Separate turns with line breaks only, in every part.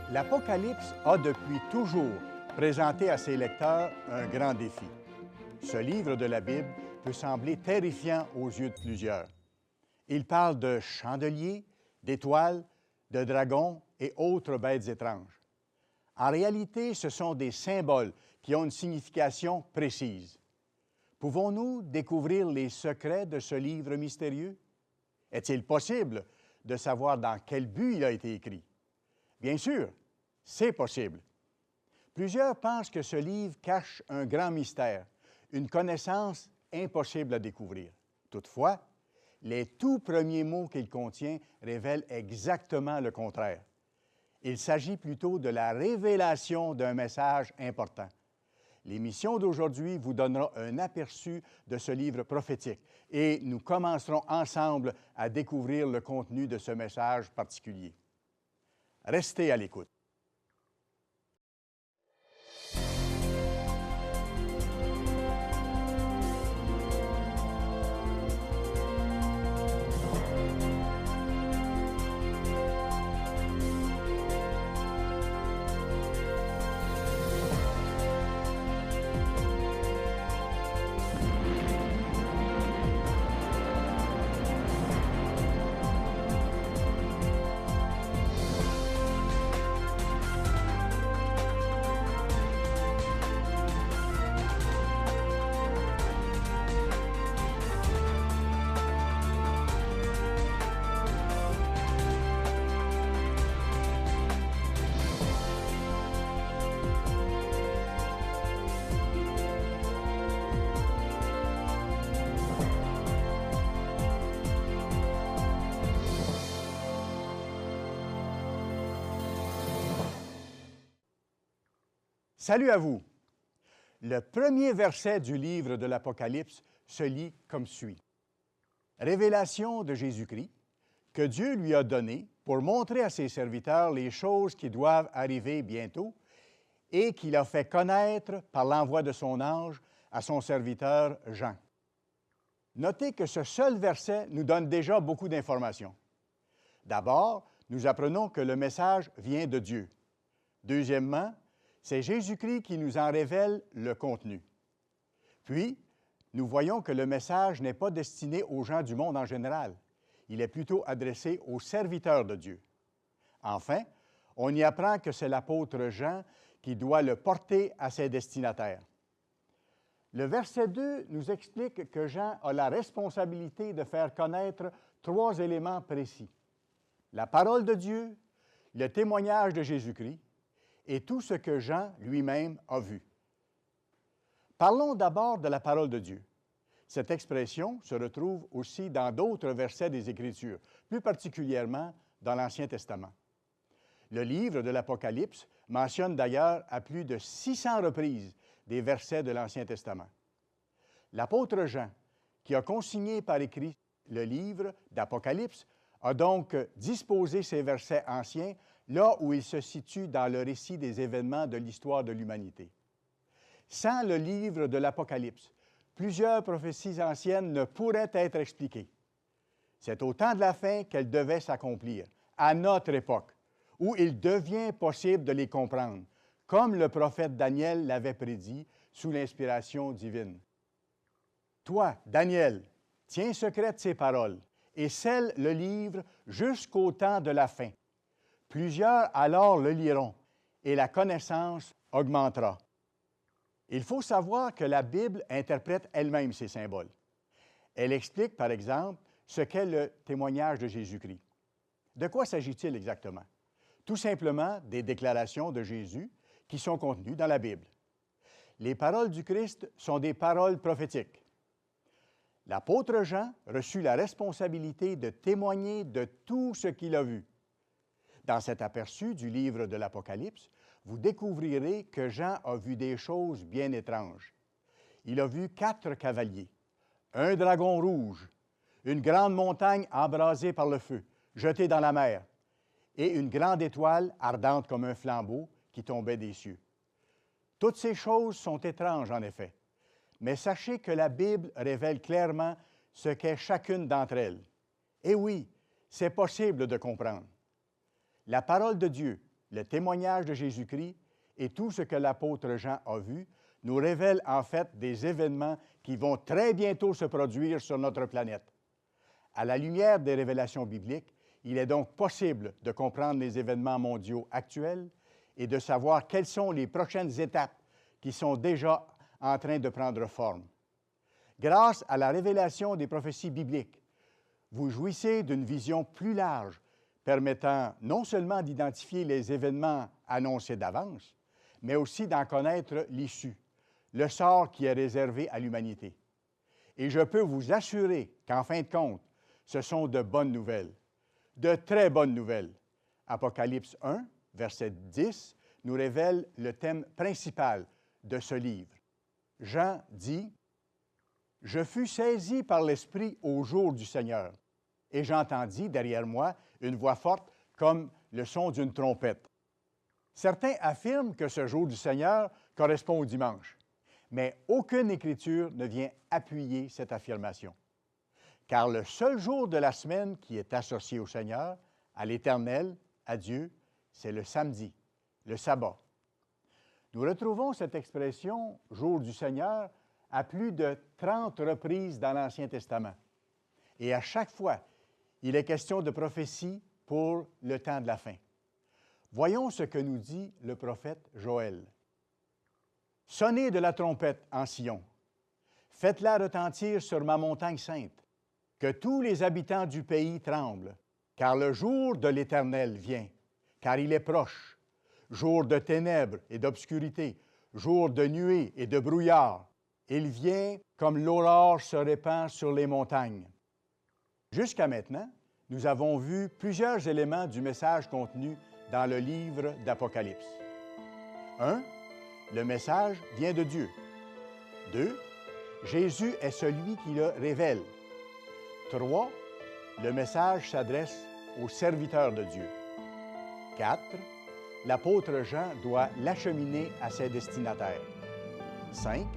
L'Apocalypse a depuis toujours présenté à ses lecteurs un grand défi. Ce livre de la Bible peut sembler terrifiant aux yeux de plusieurs. Il parle de chandeliers, d'étoiles, de dragons et autres bêtes étranges. En réalité, ce sont des symboles qui ont une signification précise. Pouvons-nous découvrir les secrets de ce livre mystérieux? Est-il possible de savoir dans quel but il a été écrit? Bien sûr, c'est possible. Plusieurs pensent que ce livre cache un grand mystère, une connaissance impossible à découvrir. Toutefois, les tout premiers mots qu'il contient révèlent exactement le contraire. Il s'agit plutôt de la révélation d'un message important. L'émission d'aujourd'hui vous donnera un aperçu de ce livre prophétique et nous commencerons ensemble à découvrir le contenu de ce message particulier. Restez à l'écoute. Salut à vous! Le premier verset du livre de l'Apocalypse se lit comme suit. Révélation de Jésus-Christ que Dieu lui a donnée pour montrer à ses serviteurs les choses qui doivent arriver bientôt et qu'il a fait connaître par l'envoi de son ange à son serviteur Jean. Notez que ce seul verset nous donne déjà beaucoup d'informations. D'abord, nous apprenons que le message vient de Dieu. Deuxièmement, c'est Jésus-Christ qui nous en révèle le contenu. Puis, nous voyons que le message n'est pas destiné aux gens du monde en général. Il est plutôt adressé aux serviteurs de Dieu. Enfin, on y apprend que c'est l'apôtre Jean qui doit le porter à ses destinataires. Le verset 2 nous explique que Jean a la responsabilité de faire connaître 3 éléments précis. La parole de Dieu, le témoignage de Jésus-Christ, et tout ce que Jean lui-même a vu. Parlons d'abord de la parole de Dieu. Cette expression se retrouve aussi dans d'autres versets des Écritures, plus particulièrement dans l'Ancien Testament. Le livre de l'Apocalypse mentionne d'ailleurs à plus de 600 reprises des versets de l'Ancien Testament. L'apôtre Jean, qui a consigné par écrit le livre d'Apocalypse, a donc disposé ces versets anciens là où il se situe dans le récit des événements de l'histoire de l'humanité. Sans le livre de l'Apocalypse, plusieurs prophéties anciennes ne pourraient être expliquées. C'est au temps de la fin qu'elles devaient s'accomplir, à notre époque, où il devient possible de les comprendre, comme le prophète Daniel l'avait prédit sous l'inspiration divine. Toi, Daniel, tiens secrète ces paroles et scelle le livre jusqu'au temps de la fin. Plusieurs alors le liront et la connaissance augmentera. Il faut savoir que la Bible interprète elle-même ces symboles. Elle explique, par exemple, ce qu'est le témoignage de Jésus-Christ. De quoi s'agit-il exactement? Tout simplement des déclarations de Jésus qui sont contenues dans la Bible. Les paroles du Christ sont des paroles prophétiques. L'apôtre Jean reçut la responsabilité de témoigner de tout ce qu'il a vu. Dans cet aperçu du livre de l'Apocalypse, vous découvrirez que Jean a vu des choses bien étranges. Il a vu 4 cavaliers, un dragon rouge, une grande montagne embrasée par le feu, jetée dans la mer, et une grande étoile ardente comme un flambeau qui tombait des cieux. Toutes ces choses sont étranges, en effet, mais sachez que la Bible révèle clairement ce qu'est chacune d'entre elles. Et oui, c'est possible de comprendre. La parole de Dieu, le témoignage de Jésus-Christ et tout ce que l'apôtre Jean a vu nous révèlent en fait des événements qui vont très bientôt se produire sur notre planète. À la lumière des révélations bibliques, il est donc possible de comprendre les événements mondiaux actuels et de savoir quelles sont les prochaines étapes qui sont déjà en train de prendre forme. Grâce à la révélation des prophéties bibliques, vous jouissez d'une vision plus large, permettant non seulement d'identifier les événements annoncés d'avance, mais aussi d'en connaître l'issue, le sort qui est réservé à l'humanité. Et je peux vous assurer qu'en fin de compte, ce sont de bonnes nouvelles, de très bonnes nouvelles. Apocalypse 1, verset 10, nous révèle le thème principal de ce livre. Jean dit « Je fus saisi par l'Esprit au jour du Seigneur, et j'entendis derrière moi une voix forte comme le son d'une trompette. » Certains affirment que ce jour du Seigneur correspond au dimanche, mais aucune écriture ne vient appuyer cette affirmation. Car le seul jour de la semaine qui est associé au Seigneur, à l'Éternel, à Dieu, c'est le samedi, le sabbat. Nous retrouvons cette expression « jour du Seigneur » à plus de 30 reprises dans l'Ancien Testament. Et à chaque fois, il est question de prophétie pour le temps de la fin. Voyons ce que nous dit le prophète Joël. « Sonnez de la trompette en Sion, faites-la retentir sur ma montagne sainte, que tous les habitants du pays tremblent, car le jour de l'Éternel vient, car il est proche, jour de ténèbres et d'obscurité, jour de nuées et de brouillard. Il vient comme l'aurore se répand sur les montagnes. » Jusqu'à maintenant, nous avons vu plusieurs éléments du message contenu dans le livre d'Apocalypse. 1. Le message vient de Dieu. 2. Jésus est celui qui le révèle. 3. Le message s'adresse aux serviteurs de Dieu. 4. L'apôtre Jean doit l'acheminer à ses destinataires. 5.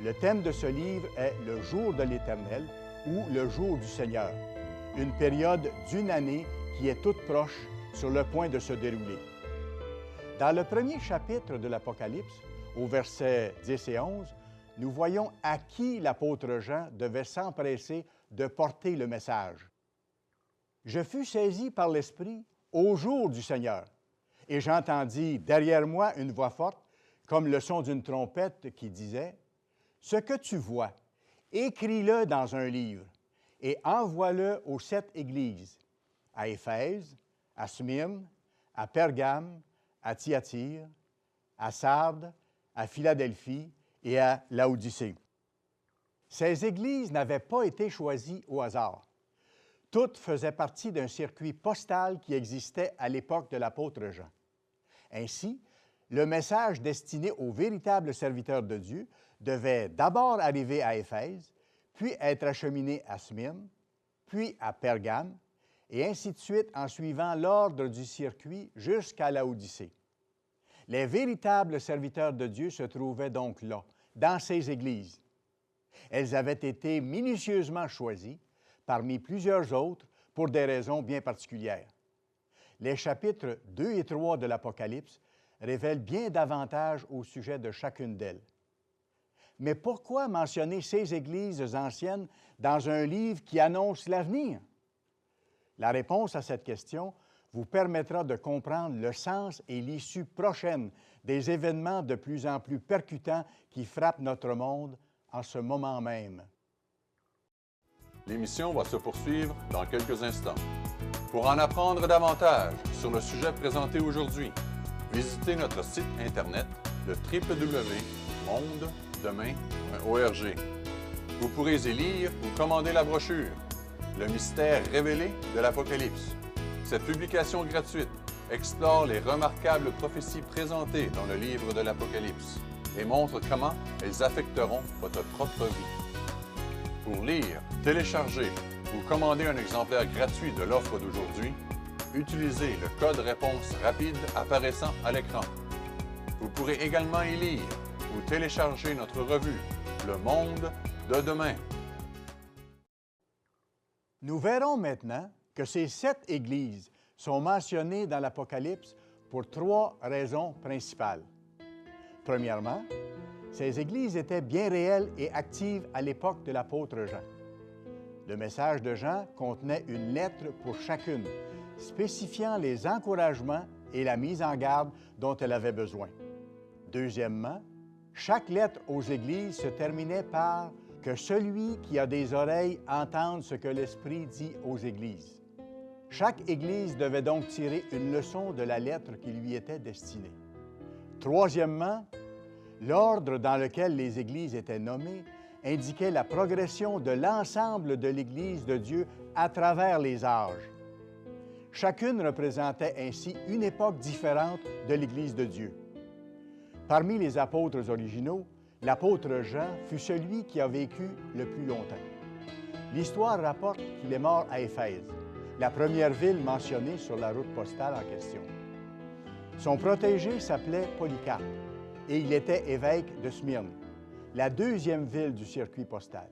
Le thème de ce livre est le jour de l'Éternel ou le jour du Seigneur, une période d'une année qui est toute proche sur le point de se dérouler. Dans le premier chapitre de l'Apocalypse, au verset 10 et 11, nous voyons à qui l'apôtre Jean devait s'empresser de porter le message. « Je fus saisi par l'Esprit au jour du Seigneur, et j'entendis derrière moi une voix forte, comme le son d'une trompette qui disait, « Ce que tu vois, écris-le dans un livre et envoie-le aux 7 églises, à Éphèse, à Smyrne, à Pergame, à Thyatire, à Sardes, à Philadelphie et à Laodicée. » Ces églises n'avaient pas été choisies au hasard. Toutes faisaient partie d'un circuit postal qui existait à l'époque de l'apôtre Jean. Ainsi, le message destiné aux véritables serviteurs de Dieu devait d'abord arriver à Éphèse, puis être acheminé à Smyrne, puis à Pergame, et ainsi de suite en suivant l'ordre du circuit jusqu'à Laodicée. Les véritables serviteurs de Dieu se trouvaient donc là, dans ces églises. Elles avaient été minutieusement choisies, parmi plusieurs autres, pour des raisons bien particulières. Les chapitres 2 et 3 de l'Apocalypse révèlent bien davantage au sujet de chacune d'elles. Mais pourquoi mentionner ces églises anciennes dans un livre qui annonce l'avenir? La réponse à cette question vous permettra de comprendre le sens et l'issue prochaine des événements de plus en plus percutants qui frappent notre monde en ce moment même.
L'émission va se poursuivre dans quelques instants. Pour en apprendre davantage sur le sujet présenté aujourd'hui, visitez notre site Internet, le www.mondedemain.org. Vous pourrez y lire ou commander la brochure « Le mystère révélé de l'Apocalypse ». Cette publication gratuite explore les remarquables prophéties présentées dans le livre de l'Apocalypse et montre comment elles affecteront votre propre vie. Pour lire, télécharger ou commander un exemplaire gratuit de l'offre d'aujourd'hui, utilisez le code réponse rapide apparaissant à l'écran. Vous pourrez également y lire ou télécharger notre revue « Le monde de demain ».
Nous verrons maintenant que ces 7 églises sont mentionnées dans l'Apocalypse pour 3 raisons principales. Premièrement, ces églises étaient bien réelles et actives à l'époque de l'apôtre Jean. Le message de Jean contenait une lettre pour chacune, spécifiant les encouragements et la mise en garde dont elle avait besoin. Deuxièmement, chaque lettre aux églises se terminait par « Que celui qui a des oreilles entende ce que l'Esprit dit aux églises ». Chaque église devait donc tirer une leçon de la lettre qui lui était destinée. Troisièmement, l'ordre dans lequel les églises étaient nommées indiquait la progression de l'ensemble de l'Église de Dieu à travers les âges. Chacune représentait ainsi une époque différente de l'Église de Dieu. Parmi les apôtres originaux, l'apôtre Jean fut celui qui a vécu le plus longtemps. L'histoire rapporte qu'il est mort à Éphèse, la première ville mentionnée sur la route postale en question. Son protégé s'appelait Polycarpe et il était évêque de Smyrne, la deuxième ville du circuit postal.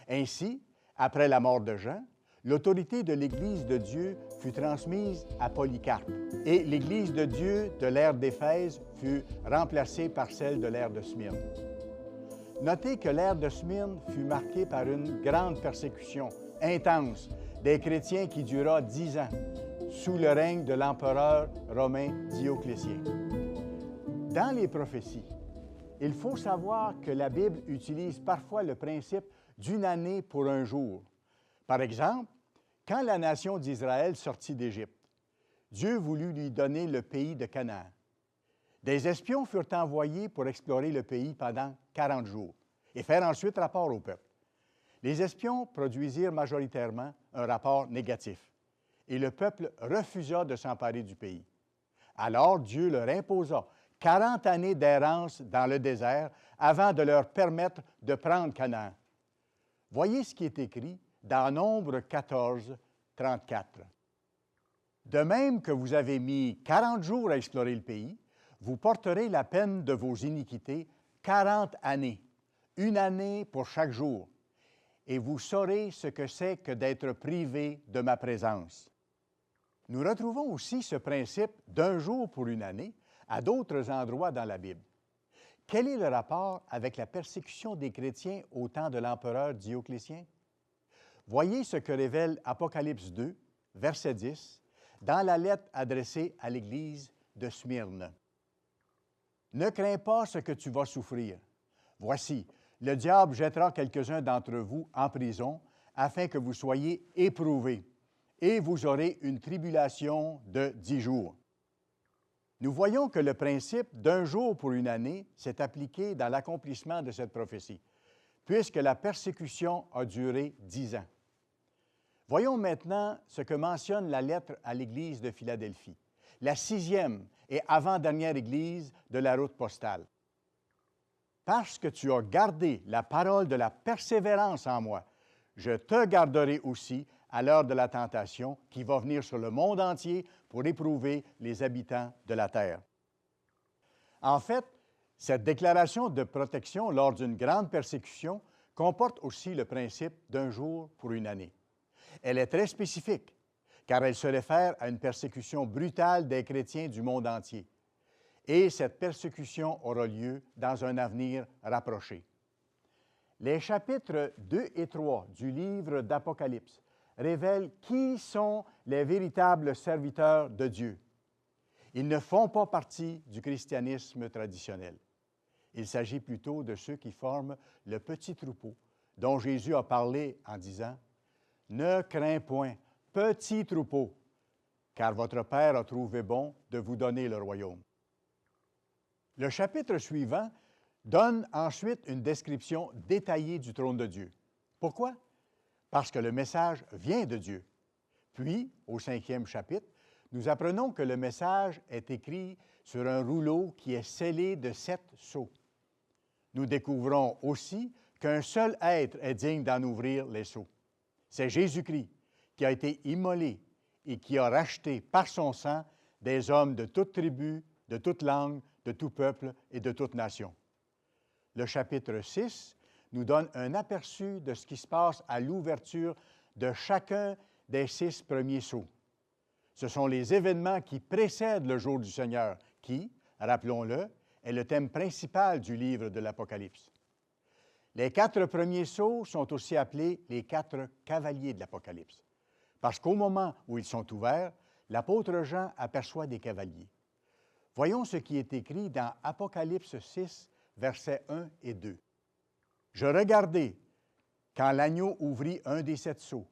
Ainsi, après la mort de Jean, l'autorité de l'Église de Dieu fut transmise à Polycarpe et l'Église de Dieu de l'ère d'Éphèse fut remplacée par celle de l'ère de Smyrne. Notez que l'ère de Smyrne fut marquée par une grande persécution intense des chrétiens qui dura 10 ans, sous le règne de l'empereur romain Dioclétien. Dans les prophéties, il faut savoir que la Bible utilise parfois le principe d'une année pour un jour. Par exemple, quand la nation d'Israël sortit d'Égypte, Dieu voulut lui donner le pays de Canaan. Des espions furent envoyés pour explorer le pays pendant 40 jours et faire ensuite rapport au peuple. Les espions produisirent majoritairement un rapport négatif et le peuple refusa de s'emparer du pays. Alors Dieu leur imposa 40 années d'errance dans le désert avant de leur permettre de prendre Canaan. Voyez ce qui est écrit dans Nombre 14, 34. De même que vous avez mis 40 jours à explorer le pays, vous porterez la peine de vos iniquités 40 années, une année pour chaque jour, et vous saurez ce que c'est que d'être privé de ma présence. Nous retrouvons aussi ce principe d'un jour pour une année à d'autres endroits dans la Bible. Quel est le rapport avec la persécution des chrétiens au temps de l'empereur Dioclétien? Voyez ce que révèle Apocalypse 2, verset 10, dans la lettre adressée à l'Église de Smyrne. « Ne crains pas ce que tu vas souffrir. Voici, le diable jettera quelques-uns d'entre vous en prison afin que vous soyez éprouvés, et vous aurez une tribulation de 10 jours. » Nous voyons que le principe d'un jour pour une année s'est appliqué dans l'accomplissement de cette prophétie, puisque la persécution a duré 10 ans. Voyons maintenant ce que mentionne la lettre à l'Église de Philadelphie, la 6e et avant-dernière Église de la route postale. « Parce que tu as gardé la parole de la persévérance en moi, je te garderai aussi à l'heure de la tentation qui va venir sur le monde entier pour éprouver les habitants de la terre. » En fait, cette déclaration de protection lors d'une grande persécution comporte aussi le principe d'un jour pour une année. Elle est très spécifique, car elle se réfère à une persécution brutale des chrétiens du monde entier. Et cette persécution aura lieu dans un avenir rapproché. Les chapitres 2 et 3 du livre d'Apocalypse révèlent qui sont les véritables serviteurs de Dieu. Ils ne font pas partie du christianisme traditionnel. Il s'agit plutôt de ceux qui forment le petit troupeau dont Jésus a parlé en disant « Ne crains point, petit troupeau, car votre Père a trouvé bon de vous donner le royaume. » Le chapitre suivant donne ensuite une description détaillée du trône de Dieu. Pourquoi? Parce que le message vient de Dieu. Puis, au 5e chapitre, nous apprenons que le message est écrit sur un rouleau qui est scellé de 7 sceaux. Nous découvrons aussi qu'un seul être est digne d'en ouvrir les sceaux. C'est Jésus-Christ qui a été immolé et qui a racheté par son sang des hommes de toute tribu, de toute langue, de tout peuple et de toute nation. Le chapitre 6 nous donne un aperçu de ce qui se passe à l'ouverture de chacun des 6 premiers sceaux. Ce sont les événements qui précèdent le jour du Seigneur qui, rappelons-le, est le thème principal du livre de l'Apocalypse. Les 4 premiers sceaux sont aussi appelés les 4 cavaliers de l'Apocalypse, parce qu'au moment où ils sont ouverts, l'apôtre Jean aperçoit des cavaliers. Voyons ce qui est écrit dans Apocalypse 6, versets 1 et 2. « Je regardai quand l'agneau ouvrit un des 7 sceaux,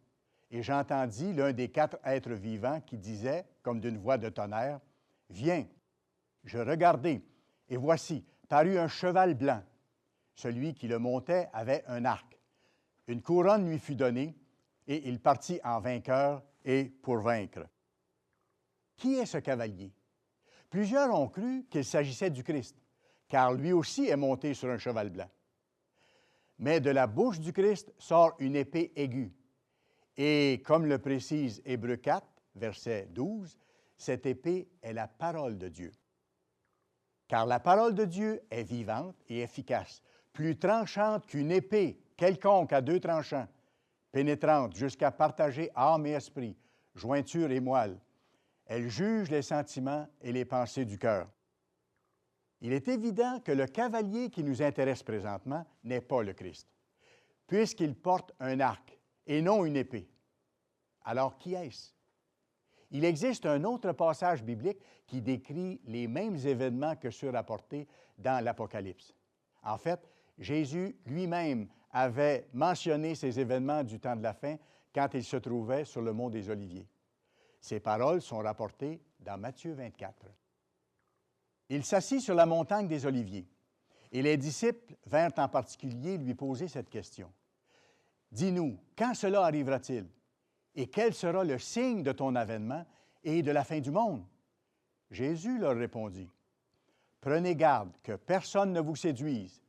et j'entendis l'un des 4 êtres vivants qui disait, comme d'une voix de tonnerre, « Viens !» Je regardai, et voici, parut un cheval blanc. Celui qui le montait avait un arc. Une couronne lui fut donnée, et il partit en vainqueur et pour vaincre. Qui est ce cavalier? Plusieurs ont cru qu'il s'agissait du Christ, car lui aussi est monté sur un cheval blanc. Mais de la bouche du Christ sort une épée aiguë. Et comme le précise Hébreux 4, verset 12, cette épée est la parole de Dieu. Car la parole de Dieu est vivante et efficace, plus tranchante qu'une épée quelconque à 2 tranchants, pénétrante jusqu'à partager âme et esprit, jointure et moelle. Elle juge les sentiments et les pensées du cœur. Il est évident que le cavalier qui nous intéresse présentement n'est pas le Christ, puisqu'il porte un arc et non une épée. Alors, qui est-ce? Il existe un autre passage biblique qui décrit les mêmes événements que ceux rapportés dans l'Apocalypse. En fait, Jésus lui-même avait mentionné ces événements du temps de la fin quand il se trouvait sur le mont des Oliviers. Ces paroles sont rapportées dans Matthieu 24. Il s'assit sur la montagne des Oliviers, et les disciples vinrent en particulier lui poser cette question. « Dis-nous, quand cela arrivera-t-il? Et quel sera le signe de ton avènement et de la fin du monde? » Jésus leur répondit, « Prenez garde que personne ne vous séduise,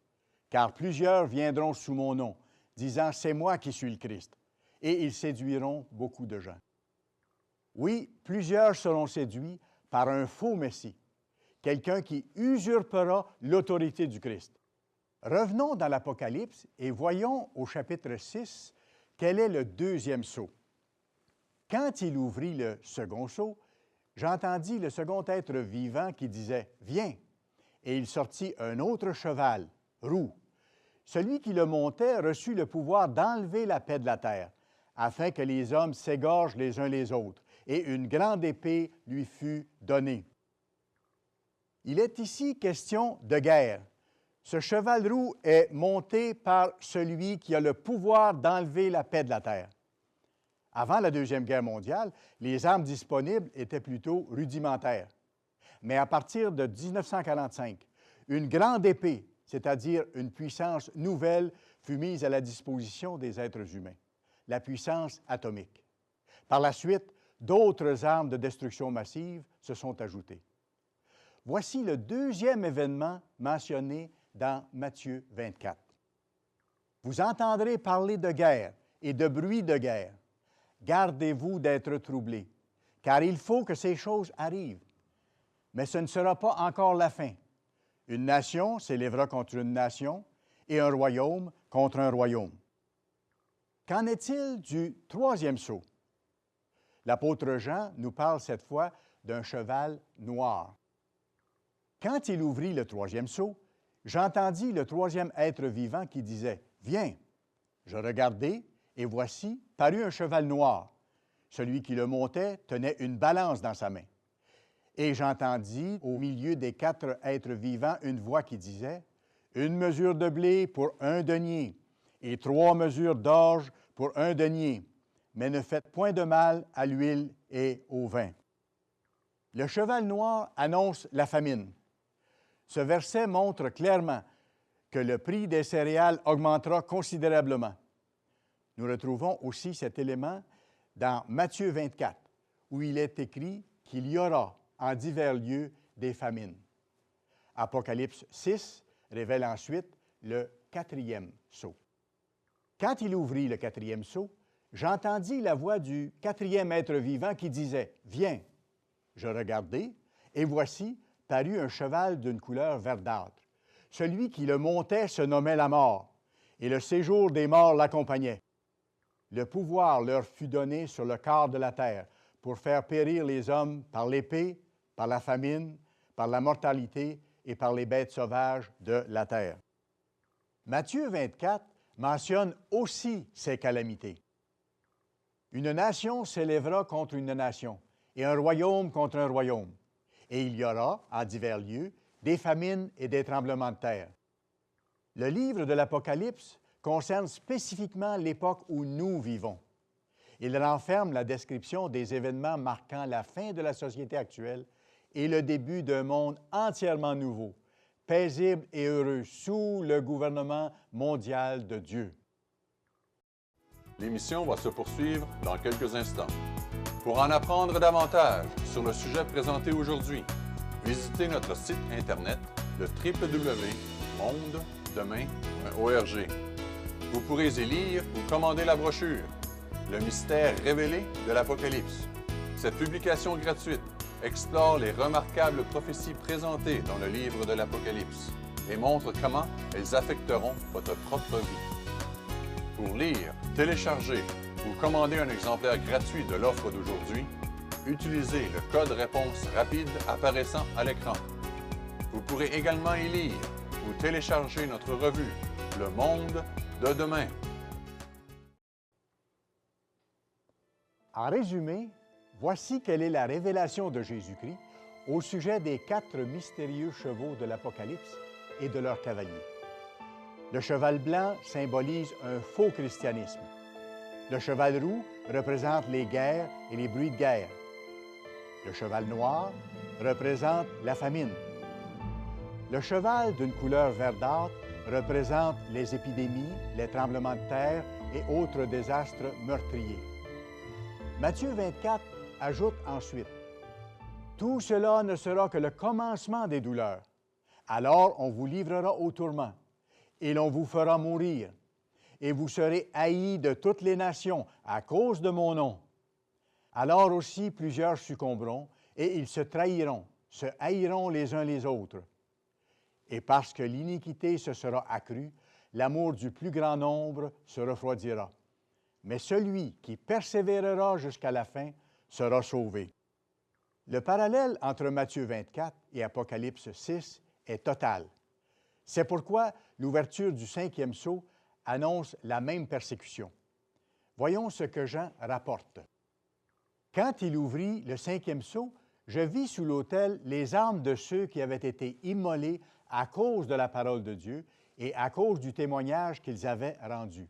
car plusieurs viendront sous mon nom, disant, c'est moi qui suis le Christ, et ils séduiront beaucoup de gens. Oui, plusieurs seront séduits par un faux Messie, quelqu'un qui usurpera l'autorité du Christ. Revenons dans l'Apocalypse et voyons au chapitre 6 quel est le 2e sceau. Quand il ouvrit le second sceau, j'entendis le second être vivant qui disait « Viens !» Et il sortit un autre cheval, roux. Celui qui le montait reçut le pouvoir d'enlever la paix de la terre, afin que les hommes s'égorgent les uns les autres, et une grande épée lui fut donnée. Il est ici question de guerre. Ce cheval roux est monté par celui qui a le pouvoir d'enlever la paix de la terre. Avant la Deuxième Guerre mondiale, les armes disponibles étaient plutôt rudimentaires. Mais à partir de 1945, une grande épée, c'est-à-dire une puissance nouvelle, fut mise à la disposition des êtres humains, la puissance atomique. Par la suite, d'autres armes de destruction massive se sont ajoutées. Voici le 2e événement mentionné dans Matthieu 24. Vous entendrez parler de guerre et de bruit de guerre. Gardez-vous d'être troublés, car il faut que ces choses arrivent. Mais ce ne sera pas encore la fin. Une nation s'élèvera contre une nation et un royaume contre un royaume. Qu'en est-il du 3e sceau? L'apôtre Jean nous parle cette fois d'un cheval noir. Quand il ouvrit le 3e sceau, j'entendis le 3e être vivant qui disait « Viens !» Je regardai, et voici, parut un cheval noir. Celui qui le montait tenait une balance dans sa main. Et j'entendis au milieu des 4 êtres vivants une voix qui disait « Une mesure de blé pour 1 denier, et 3 mesures d'orge pour 1 denier, mais ne faites point de mal à l'huile et au vin. » Le cheval noir annonce la famine. Ce verset montre clairement que le prix des céréales augmentera considérablement. Nous retrouvons aussi cet élément dans Matthieu 24, où il est écrit qu'il y aura en divers lieux des famines. Apocalypse 6 révèle ensuite le 4e sceau. Quand il ouvrit le 4e sceau, j'entendis la voix du 4e être vivant qui disait « Viens !» Je regardai, et voici, parut un cheval d'une couleur verdâtre. Celui qui le montait se nommait la mort, et le séjour des morts l'accompagnait. Le pouvoir leur fut donné sur le quart de la terre pour faire périr les hommes par l'épée, par la famine, par la mortalité et par les bêtes sauvages de la terre. Matthieu 24 mentionne aussi ces calamités. Une nation s'élèvera contre une nation, et un royaume contre un royaume. Et il y aura, en divers lieux, des famines et des tremblements de terre. Le livre de l'Apocalypse concerne spécifiquement l'époque où nous vivons. Il renferme la description des événements marquant la fin de la société actuelle et le début d'un monde entièrement nouveau, paisible et heureux sous le gouvernement mondial de Dieu.
L'émission va se poursuivre dans quelques instants. Pour en apprendre davantage sur le sujet présenté aujourd'hui, visitez notre site Internet, le www.mondedemain.org. Vous pourrez y lire ou commander la brochure « Le mystère révélé de l'Apocalypse ». Cette publication gratuite explore les remarquables prophéties présentées dans le livre de l'Apocalypse et montre comment elles affecteront votre propre vie. Pour lire, télécharger ou commander un exemplaire gratuit de l'offre d'aujourd'hui, utilisez le code réponse rapide apparaissant à l'écran. Vous pourrez également y lire ou télécharger notre revue « Le monde de demain ».
En résumé, voici quelle est la révélation de Jésus-Christ au sujet des 4 mystérieux chevaux de l'Apocalypse et de leurs cavaliers. Le cheval blanc symbolise un faux christianisme. Le cheval roux représente les guerres et les bruits de guerre. Le cheval noir représente la famine. Le cheval d'une couleur verdâtre représente les épidémies, les tremblements de terre et autres désastres meurtriers. Matthieu 24 ajoute ensuite « Tout cela ne sera que le commencement des douleurs. Alors on vous livrera au tourment, et l'on vous fera mourir, et vous serez haïs de toutes les nations à cause de mon nom. Alors aussi plusieurs succomberont, et ils se trahiront, se haïront les uns les autres. Et parce que l'iniquité se sera accrue, l'amour du plus grand nombre se refroidira. Mais celui qui persévérera jusqu'à la fin sera sauvé. » Le parallèle entre Matthieu 24 et Apocalypse 6 est total. C'est pourquoi l'ouverture du 5e sceau annonce la même persécution. Voyons ce que Jean rapporte. « Quand il ouvrit le 5e sceau, je vis sous l'autel les âmes de ceux qui avaient été immolés à cause de la parole de Dieu et à cause du témoignage qu'ils avaient rendu.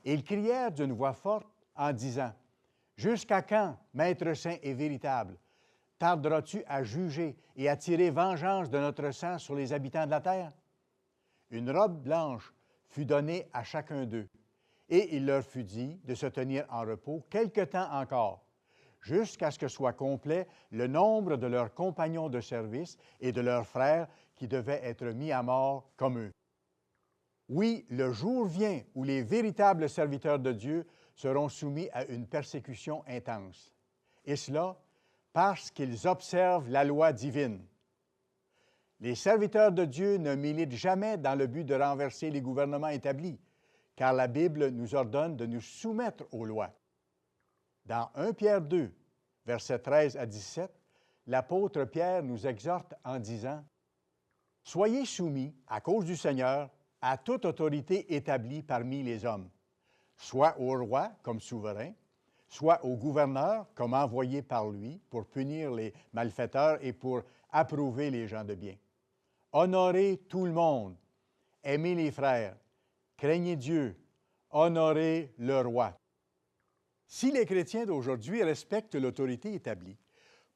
Et ils crièrent d'une voix forte en disant, « Jusqu'à quand, Maître saint et véritable, tarderas-tu à juger et à tirer vengeance de notre sang sur les habitants de la terre? » Une robe blanche fut donnée à chacun d'eux, et il leur fut dit de se tenir en repos quelque temps encore, jusqu'à ce que soit complet le nombre de leurs compagnons de service et de leurs frères qui devaient être mis à mort comme eux. Oui, le jour vient où les véritables serviteurs de Dieu seront soumis à une persécution intense, et cela parce qu'ils observent la loi divine. Les serviteurs de Dieu ne militent jamais dans le but de renverser les gouvernements établis, car la Bible nous ordonne de nous soumettre aux lois. Dans 1 Pierre 2, versets 13 à 17, l'apôtre Pierre nous exhorte en disant « Soyez soumis, à cause du Seigneur, à toute autorité établie parmi les hommes, soit au roi comme souverain, soit au gouverneur comme envoyé par lui pour punir les malfaiteurs et pour approuver les gens de bien. Honorez tout le monde, aimez les frères, craignez Dieu, honorez le roi. » Si les chrétiens d'aujourd'hui respectent l'autorité établie,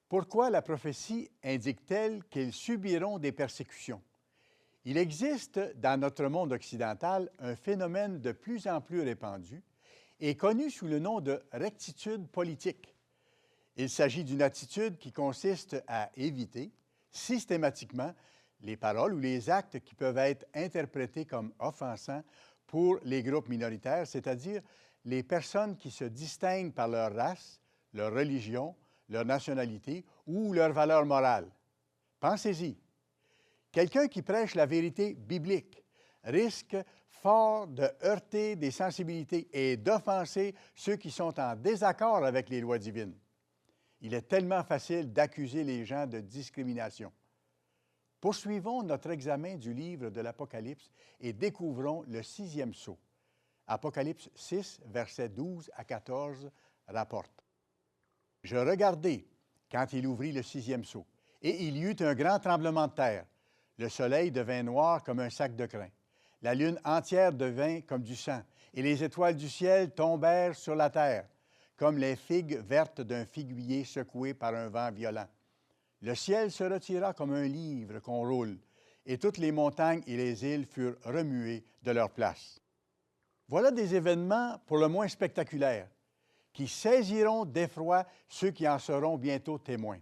pourquoi la prophétie indique-t-elle qu'ils subiront des persécutions? Il existe dans notre monde occidental un phénomène de plus en plus répandu et connu sous le nom de rectitude politique. Il s'agit d'une attitude qui consiste à éviter systématiquement les paroles ou les actes qui peuvent être interprétés comme offensants pour les groupes minoritaires, c'est-à-dire les personnes qui se distinguent par leur race, leur religion, leur nationalité ou leur valeur morale. Pensez-y. Quelqu'un qui prêche la vérité biblique risque fort de heurter des sensibilités et d'offenser ceux qui sont en désaccord avec les lois divines. Il est tellement facile d'accuser les gens de discrimination. Poursuivons notre examen du livre de l'Apocalypse et découvrons le 6e sceau. Apocalypse 6, versets 12 à 14 rapporte. « Je regardai quand il ouvrit le 6e sceau, et il y eut un grand tremblement de terre. Le soleil devint noir comme un sac de crin. La lune entière devint comme du sang, et les étoiles du ciel tombèrent sur la terre, comme les figues vertes d'un figuier secoué par un vent violent. Le ciel se retira comme un livre qu'on roule, et toutes les montagnes et les îles furent remuées de leur place. » Voilà des événements pour le moins spectaculaires, qui saisiront d'effroi ceux qui en seront bientôt témoins.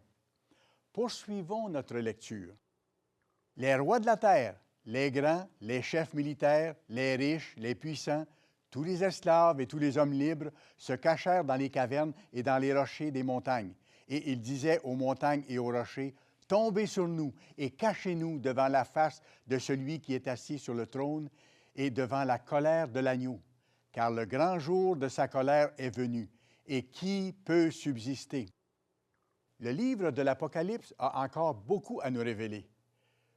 Poursuivons notre lecture. Les rois de la terre, les grands, les chefs militaires, les riches, les puissants, tous les esclaves et tous les hommes libres se cachèrent dans les cavernes et dans les rochers des montagnes. Et ils disaient aux montagnes et aux rochers, « Tombez sur nous et cachez-nous devant la face de celui qui est assis sur le trône et devant la colère de l'agneau, car le grand jour de sa colère est venu. Et qui peut subsister? » Le livre de l'Apocalypse a encore beaucoup à nous révéler.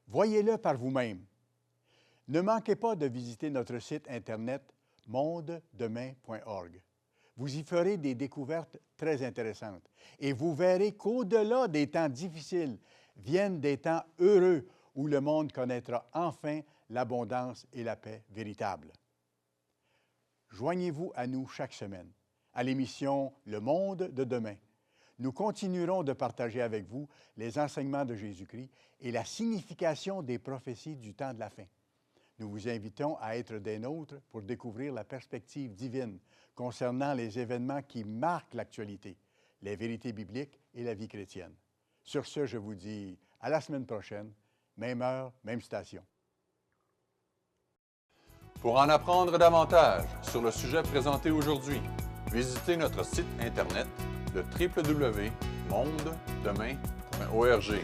Voyez-le par vous-même. Ne manquez pas de visiter notre site Internet mondedemain.org. Vous y ferez des découvertes très intéressantes et vous verrez qu'au-delà des temps difficiles viennent des temps heureux où le monde connaîtra enfin l'abondance et la paix véritable. Joignez-vous à nous chaque semaine à l'émission Le Monde de demain. Nous continuerons de partager avec vous les enseignements de Jésus-Christ et la signification des prophéties du temps de la fin. Nous vous invitons à être des nôtres pour découvrir la perspective divine concernant les événements qui marquent l'actualité, les vérités bibliques et la vie chrétienne. Sur ce, je vous dis à la semaine prochaine, même heure, même station.
Pour en apprendre davantage sur le sujet présenté aujourd'hui, visitez notre site Internet le www.mondedemain.org.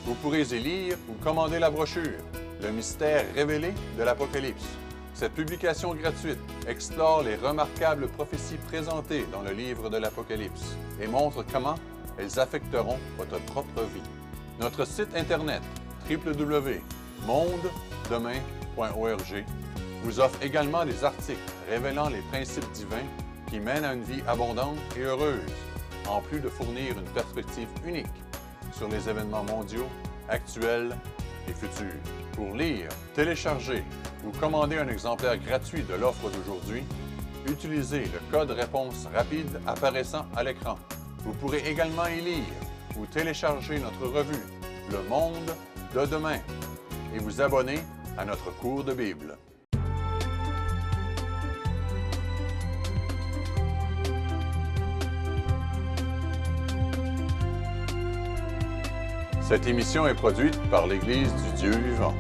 Vous pourrez y lire ou commander la brochure « Le mystère révélé de l'Apocalypse ». Cette publication gratuite explore les remarquables prophéties présentées dans le livre de l'Apocalypse et montre comment elles affecteront votre propre vie. Notre site Internet www.mondedemain.org vous offre également des articles révélant les principes divins qui mènent à une vie abondante et heureuse, en plus de fournir une perspective unique sur les événements mondiaux, actuels et futurs. Pour lire, télécharger ou commander un exemplaire gratuit de l'offre d'aujourd'hui, utilisez le code réponse rapide apparaissant à l'écran. Vous pourrez également y lire ou télécharger notre revue « Le Monde de demain » et vous abonner à notre cours de Bible. Cette émission est produite par l'Église du Dieu vivant.